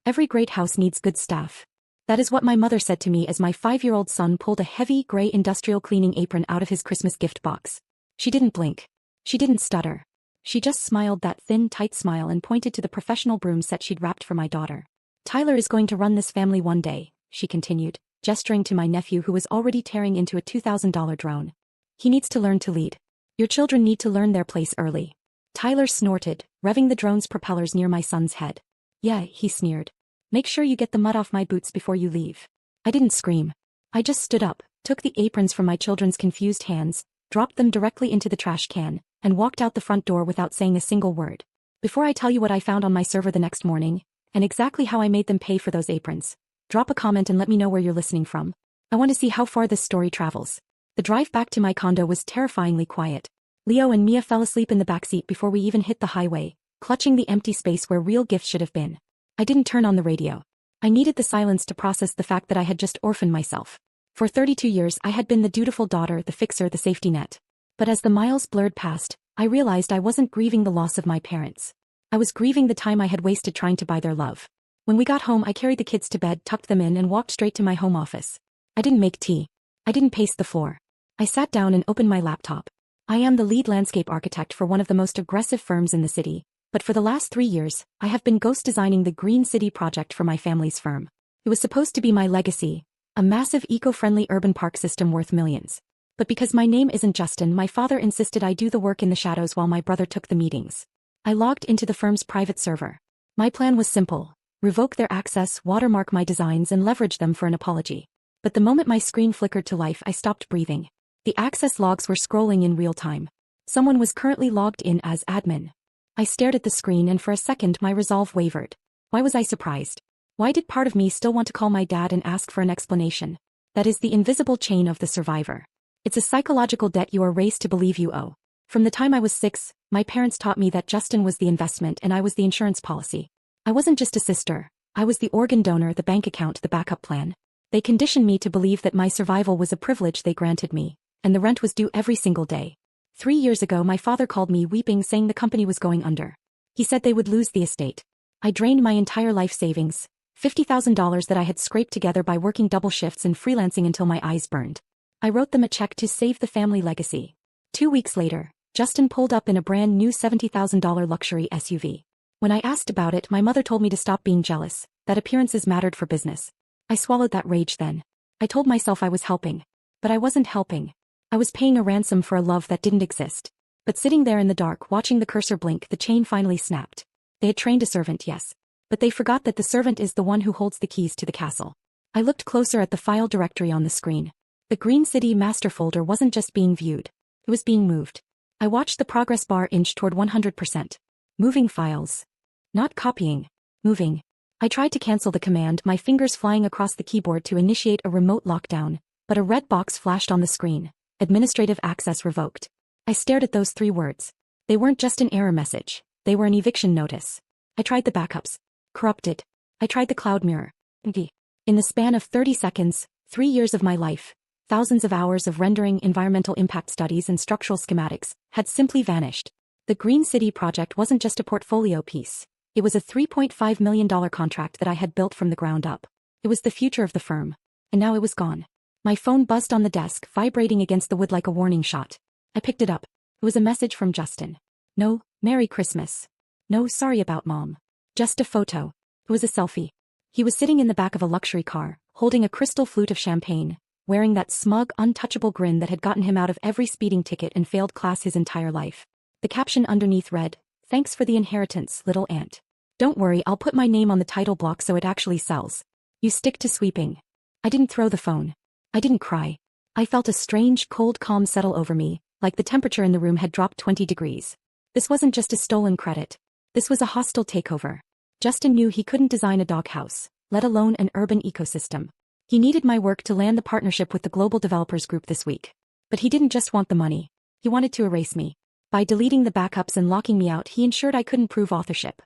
Every great house needs good staff. That is what my mother said to me as my 5-year-old son pulled a heavy gray industrial cleaning apron out of his Christmas gift box. She didn't blink. She didn't stutter. She just smiled that thin, tight smile and pointed to the professional broom set she'd wrapped for my daughter. Tyler is going to run this family one day, she continued, gesturing to my nephew who was already tearing into a $2,000 drone. He needs to learn to lead. Your children need to learn their place early. Tyler snorted, revving the drone's propellers near my son's head. Yeah, he sneered. Make sure you get the mud off my boots before you leave. I didn't scream. I just stood up, took the aprons from my children's confused hands, dropped them directly into the trash can, and walked out the front door without saying a single word. Before I tell you what I found on my server the next morning, and exactly how I made them pay for those aprons, drop a comment and let me know where you're listening from. I want to see how far this story travels. The drive back to my condo was terrifyingly quiet. Leo and Mia fell asleep in the backseat before we even hit the highway, clutching the empty space where real gifts should have been. I didn't turn on the radio. I needed the silence to process the fact that I had just orphaned myself. For 32 years I had been the dutiful daughter, the fixer, the safety net. But as the miles blurred past, I realized I wasn't grieving the loss of my parents. I was grieving the time I had wasted trying to buy their love. When we got home I carried the kids to bed, tucked them in and walked straight to my home office. I didn't make tea. I didn't pace the floor. I sat down and opened my laptop. I am the lead landscape architect for one of the most aggressive firms in the city, but for the last 3 years, I have been ghost designing the Green City project for my family's firm. It was supposed to be my legacy, a massive eco-friendly urban park system worth millions. But because my name isn't Justin, my father insisted I do the work in the shadows while my brother took the meetings. I logged into the firm's private server. My plan was simple: revoke their access, watermark my designs and leverage them for an apology. But the moment my screen flickered to life I stopped breathing. The access logs were scrolling in real time. Someone was currently logged in as admin. I stared at the screen and for a second my resolve wavered. Why was I surprised? Why did part of me still want to call my dad and ask for an explanation? That is the invisible chain of the survivor. It's a psychological debt you are raised to believe you owe. From the time I was 6, my parents taught me that Justin was the investment and I was the insurance policy. I wasn't just a sister. I was the organ donor, the bank account, the backup plan. They conditioned me to believe that my survival was a privilege they granted me, and the rent was due every single day. 3 years ago my father called me weeping, saying the company was going under. He said they would lose the estate. I drained my entire life savings, $50,000 that I had scraped together by working double shifts and freelancing until my eyes burned. I wrote them a check to save the family legacy. 2 weeks later, Justin pulled up in a brand new $70,000 luxury SUV. When I asked about it, my mother told me to stop being jealous, that appearances mattered for business. I swallowed that rage then. I told myself I was helping. But I wasn't helping. I was paying a ransom for a love that didn't exist. But sitting there in the dark watching the cursor blink, the chain finally snapped. They had trained a servant, yes. But they forgot that the servant is the one who holds the keys to the castle. I looked closer at the file directory on the screen. The Green City master folder wasn't just being viewed. It was being moved. I watched the progress bar inch toward 100%. Moving files. Not copying. Moving. I tried to cancel the command, my fingers flying across the keyboard to initiate a remote lockdown, but a red box flashed on the screen. Administrative access revoked. I stared at those 3 words. They weren't just an error message. They were an eviction notice. I tried the backups. Corrupted. I tried the cloud mirror. In the span of 30 seconds, 3 years of my life, thousands of hours of rendering, environmental impact studies and structural schematics, had simply vanished. The Green City project wasn't just a portfolio piece. It was a $3.5 million contract that I had built from the ground up. It was the future of the firm. And now it was gone. My phone buzzed on the desk, vibrating against the wood like a warning shot. I picked it up. It was a message from Justin. No, Merry Christmas. No, sorry about Mom. Just a photo. It was a selfie. He was sitting in the back of a luxury car, holding a crystal flute of champagne, wearing that smug, untouchable grin that had gotten him out of every speeding ticket and failed class his entire life. The caption underneath read, "Thanks for the inheritance, little aunt. Don't worry, I'll put my name on the title block so it actually sells. You stick to sweeping." I didn't throw the phone. I didn't cry. I felt a strange, cold calm settle over me, like the temperature in the room had dropped 20 degrees. This wasn't just a stolen credit. This was a hostile takeover. Justin knew he couldn't design a doghouse, let alone an urban ecosystem. He needed my work to land the partnership with the Global Developers Group this week. But he didn't just want the money. He wanted to erase me. By deleting the backups and locking me out, he ensured I couldn't prove authorship.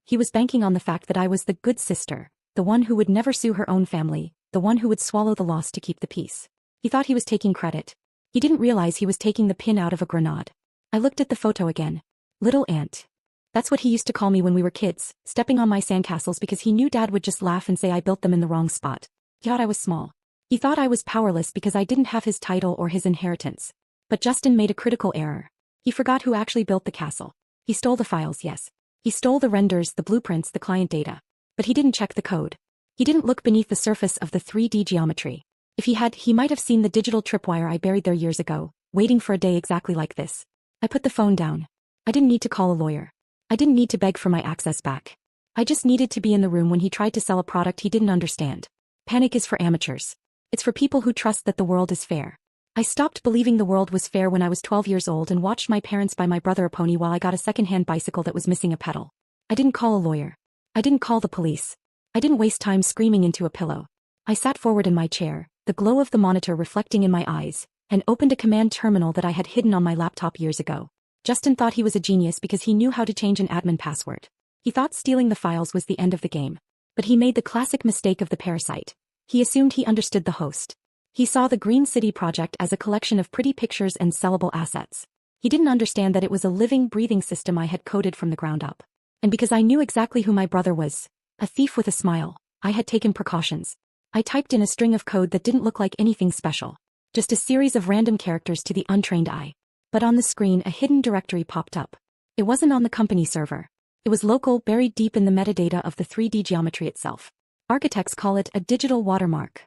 He was banking on the fact that I was the good sister, the one who would never sue her own family, the one who would swallow the loss to keep the peace. He thought he was taking credit. He didn't realize he was taking the pin out of a grenade. I looked at the photo again. Little aunt. That's what he used to call me when we were kids, stepping on my sandcastles because he knew Dad would just laugh and say I built them in the wrong spot. He thought I was small. He thought I was powerless because I didn't have his title or his inheritance. But Justin made a critical error. He forgot who actually built the castle. He stole the files, yes. He stole the renders, the blueprints, the client data. But he didn't check the code. He didn't look beneath the surface of the 3D geometry. If he had, he might have seen the digital tripwire I buried there years ago, waiting for a day exactly like this. I put the phone down. I didn't need to call a lawyer. I didn't need to beg for my access back. I just needed to be in the room when he tried to sell a product he didn't understand. Panic is for amateurs. It's for people who trust that the world is fair. I stopped believing the world was fair when I was 12 years old and watched my parents buy my brother a pony while I got a second-hand bicycle that was missing a pedal. I didn't call a lawyer. I didn't call the police. I didn't waste time screaming into a pillow. I sat forward in my chair, the glow of the monitor reflecting in my eyes, and opened a command terminal that I had hidden on my laptop years ago. Justin thought he was a genius because he knew how to change an admin password. He thought stealing the files was the end of the game. But he made the classic mistake of the parasite. He assumed he understood the host. He saw the Green City project as a collection of pretty pictures and sellable assets. He didn't understand that it was a living, breathing system I had coded from the ground up. And because I knew exactly who my brother was, a thief with a smile, I had taken precautions. I typed in a string of code that didn't look like anything special. Just a series of random characters to the untrained eye. But on the screen a hidden directory popped up. It wasn't on the company server. It was local, buried deep in the metadata of the 3D geometry itself. Architects call it a digital watermark.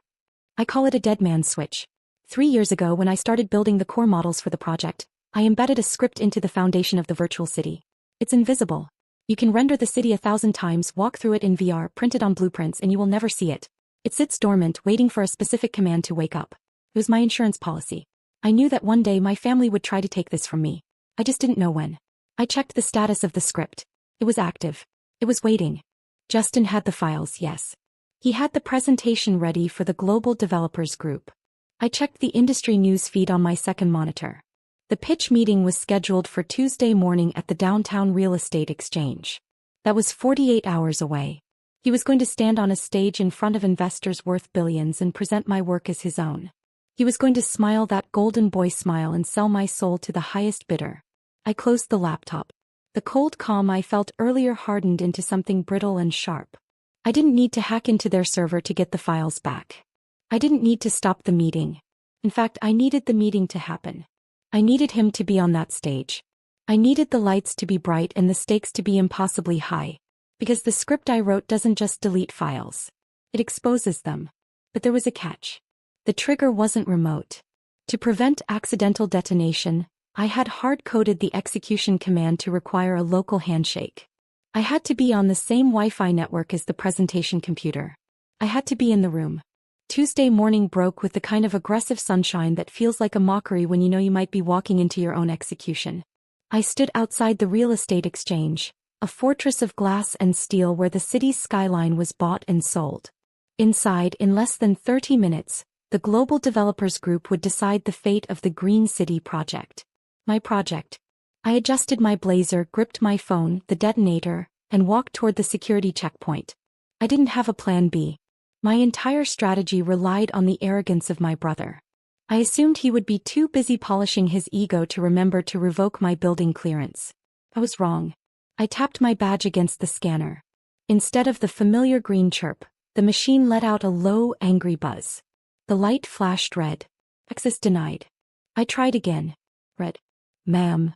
I call it a dead man's switch. 3 years ago when I started building the core models for the project, I embedded a script into the foundation of the virtual city. It's invisible. You can render the city 1,000 times, walk through it in VR, print it on blueprints, and you will never see it. It sits dormant, waiting for a specific command to wake up. It was my insurance policy. I knew that one day my family would try to take this from me. I just didn't know when. I checked the status of the script. It was active. It was waiting. Justin had the files, yes. He had the presentation ready for the global developers group. I checked the industry news feed on my second monitor. The pitch meeting was scheduled for Tuesday morning at the downtown real estate exchange. That was 48 hours away. He was going to stand on a stage in front of investors worth billions and present my work as his own. He was going to smile that golden boy smile and sell my soul to the highest bidder. I closed the laptop. The cold calm I felt earlier hardened into something brittle and sharp. I didn't need to hack into their server to get the files back. I didn't need to stop the meeting. In fact, I needed the meeting to happen. I needed him to be on that stage. I needed the lights to be bright and the stakes to be impossibly high. Because the script I wrote doesn't just delete files. It exposes them. But there was a catch. The trigger wasn't remote. To prevent accidental detonation, I had hard-coded the execution command to require a local handshake. I had to be on the same Wi-Fi network as the presentation computer. I had to be in the room. Tuesday morning broke with the kind of aggressive sunshine that feels like a mockery when you know you might be walking into your own execution. I stood outside the real estate exchange, a fortress of glass and steel where the city's skyline was bought and sold. Inside, in less than 30 minutes, the global developers group would decide the fate of the Green City project. My project. I adjusted my blazer, gripped my phone, the detonator, and walked toward the security checkpoint. I didn't have a plan B. My entire strategy relied on the arrogance of my brother. I assumed he would be too busy polishing his ego to remember to revoke my building clearance. I was wrong. I tapped my badge against the scanner. Instead of the familiar green chirp, the machine let out a low, angry buzz. The light flashed red. Access denied. I tried again. Red. Ma'am.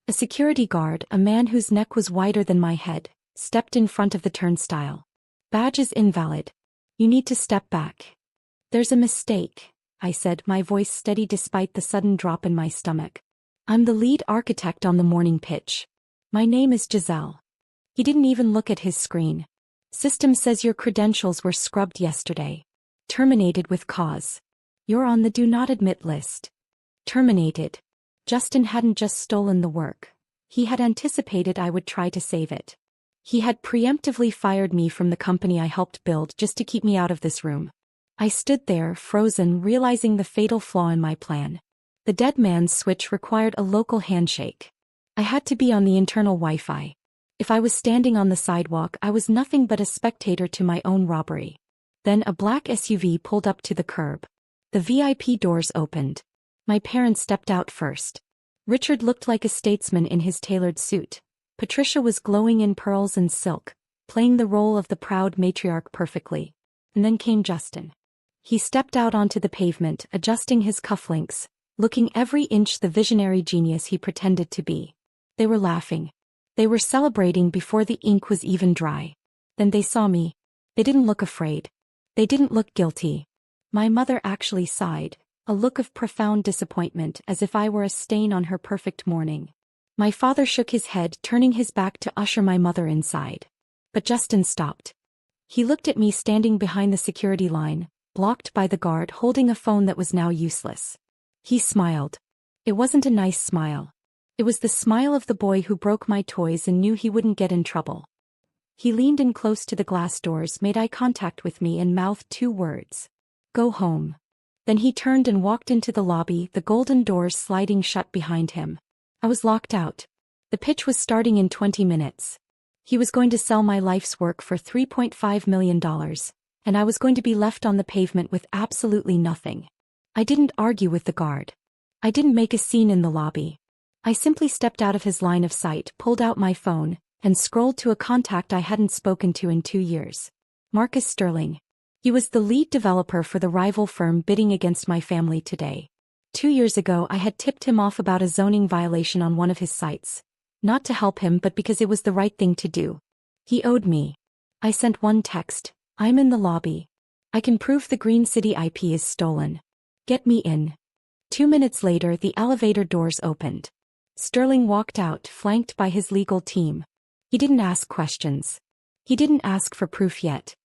A security guard, a man whose neck was wider than my head, stepped in front of the turnstile. Badge is invalid. You need to step back. There's a mistake, I said, my voice steady despite the sudden drop in my stomach. I'm the lead architect on the morning pitch. My name is Giselle. He didn't even look at his screen. System says your credentials were scrubbed yesterday. Terminated with cause. You're on the do not admit list. Terminated. Justin hadn't just stolen the work. He had anticipated I would try to save it. He had preemptively fired me from the company I helped build just to keep me out of this room. I stood there, frozen, realizing the fatal flaw in my plan. The dead man's switch required a local handshake. I had to be on the internal Wi-Fi. If I was standing on the sidewalk, I was nothing but a spectator to my own robbery. Then a black SUV pulled up to the curb. The VIP doors opened. My parents stepped out first. Richard looked like a statesman in his tailored suit. Patricia was glowing in pearls and silk, playing the role of the proud matriarch perfectly. And then came Justin. He stepped out onto the pavement, adjusting his cufflinks, looking every inch the visionary genius he pretended to be. They were laughing. They were celebrating before the ink was even dry. Then they saw me. They didn't look afraid. They didn't look guilty. My mother actually sighed, a look of profound disappointment, as if I were a stain on her perfect morning. My father shook his head, turning his back to usher my mother inside. But Justin stopped. He looked at me standing behind the security line, blocked by the guard holding a phone that was now useless. He smiled. It wasn't a nice smile. It was the smile of the boy who broke my toys and knew he wouldn't get in trouble. He leaned in close to the glass doors, made eye contact with me and mouthed 2 words. Go home. Then he turned and walked into the lobby, the golden doors sliding shut behind him. I was locked out. The pitch was starting in 20 minutes. He was going to sell my life's work for $3.5 million, and I was going to be left on the pavement with absolutely nothing. I didn't argue with the guard. I didn't make a scene in the lobby. I simply stepped out of his line of sight, pulled out my phone, and scrolled to a contact I hadn't spoken to in 2 years. Marcus Sterling. He was the lead developer for the rival firm bidding against my family today. 2 years ago I had tipped him off about a zoning violation on one of his sites. Not to help him, but because it was the right thing to do. He owed me. I sent one text. I'm in the lobby. I can prove the Green City IP is stolen. Get me in. 2 minutes later the elevator doors opened. Sterling walked out, flanked by his legal team. He didn't ask questions. He didn't ask for proof yet.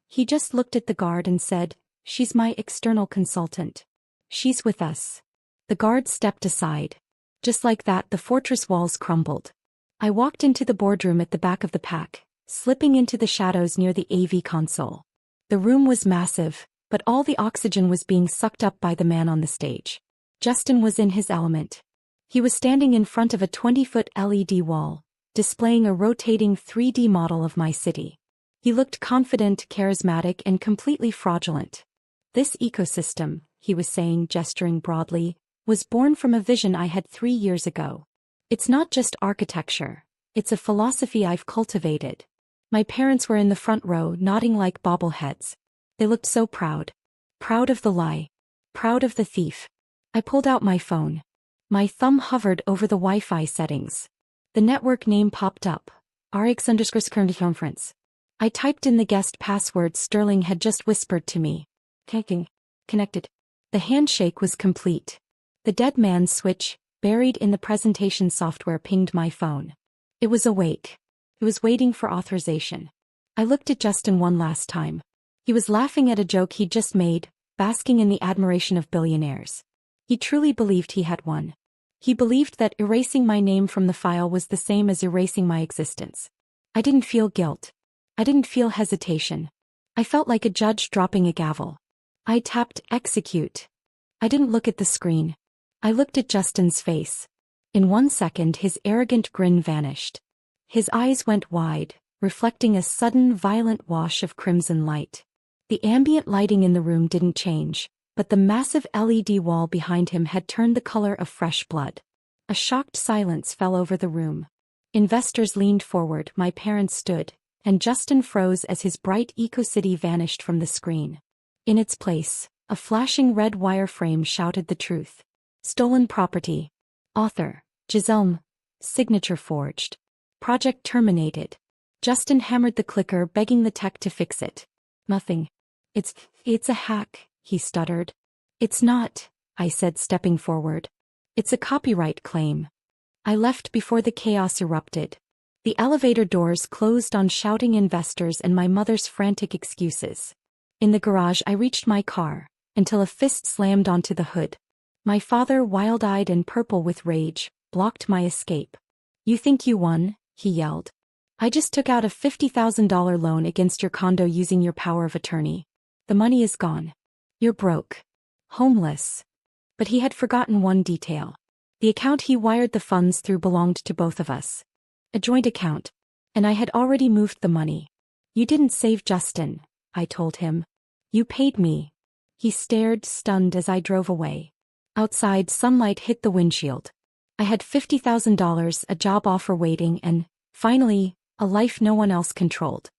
He just looked at the guard and said, "She's my external consultant. She's with us." The guard stepped aside. Just like that, the fortress walls crumbled. I walked into the boardroom at the back of the pack, slipping into the shadows near the AV console. The room was massive, but all the oxygen was being sucked up by the man on the stage. Justin was in his element. He was standing in front of a 20-foot LED wall, displaying a rotating 3D model of my city. He looked confident, charismatic, and completely fraudulent. This ecosystem, he was saying, gesturing broadly, was born from a vision I had 3 years ago. It's not just architecture. It's a philosophy I've cultivated. My parents were in the front row, nodding like bobbleheads. They looked so proud. Proud of the lie. Proud of the thief. I pulled out my phone. My thumb hovered over the Wi-Fi settings. The network name popped up. RX_security conference. I typed in the guest password Sterling had just whispered to me. Connected. The handshake was complete. The dead man's switch, buried in the presentation software, pinged my phone. It was awake. It was waiting for authorization. I looked at Justin one last time. He was laughing at a joke he'd just made, basking in the admiration of billionaires. He truly believed he had won. He believed that erasing my name from the file was the same as erasing my existence. I didn't feel guilt. I didn't feel hesitation. I felt like a judge dropping a gavel. I tapped execute. I didn't look at the screen. I looked at Justin's face. In 1 second his arrogant grin vanished. His eyes went wide, reflecting a sudden violent wash of crimson light. The ambient lighting in the room didn't change, but the massive LED wall behind him had turned the color of fresh blood. A shocked silence fell over the room. Investors leaned forward, my parents stood, and Justin froze as his bright eco-city vanished from the screen. In its place, a flashing red wireframe shouted the truth. Stolen property. Author, Giselle. Signature forged. Project terminated. Justin hammered the clicker, begging the tech to fix it. Nothing. It's a hack, he stuttered. It's not, I said, stepping forward. It's a copyright claim. I left before the chaos erupted. The elevator doors closed on shouting investors and my mother's frantic excuses. In the garage I reached my car, until a fist slammed onto the hood. My father, wild-eyed and purple with rage, blocked my escape. You think you won? He yelled. I just took out a $50,000 loan against your condo using your power of attorney. The money is gone. You're broke. Homeless. But he had forgotten one detail. The account he wired the funds through belonged to both of us. A joint account. And I had already moved the money. You didn't save Justin, I told him. You paid me. He stared, stunned, as I drove away. Outside, sunlight hit the windshield. I had $50,000, a job offer waiting, and Finally, a life no one else controlled.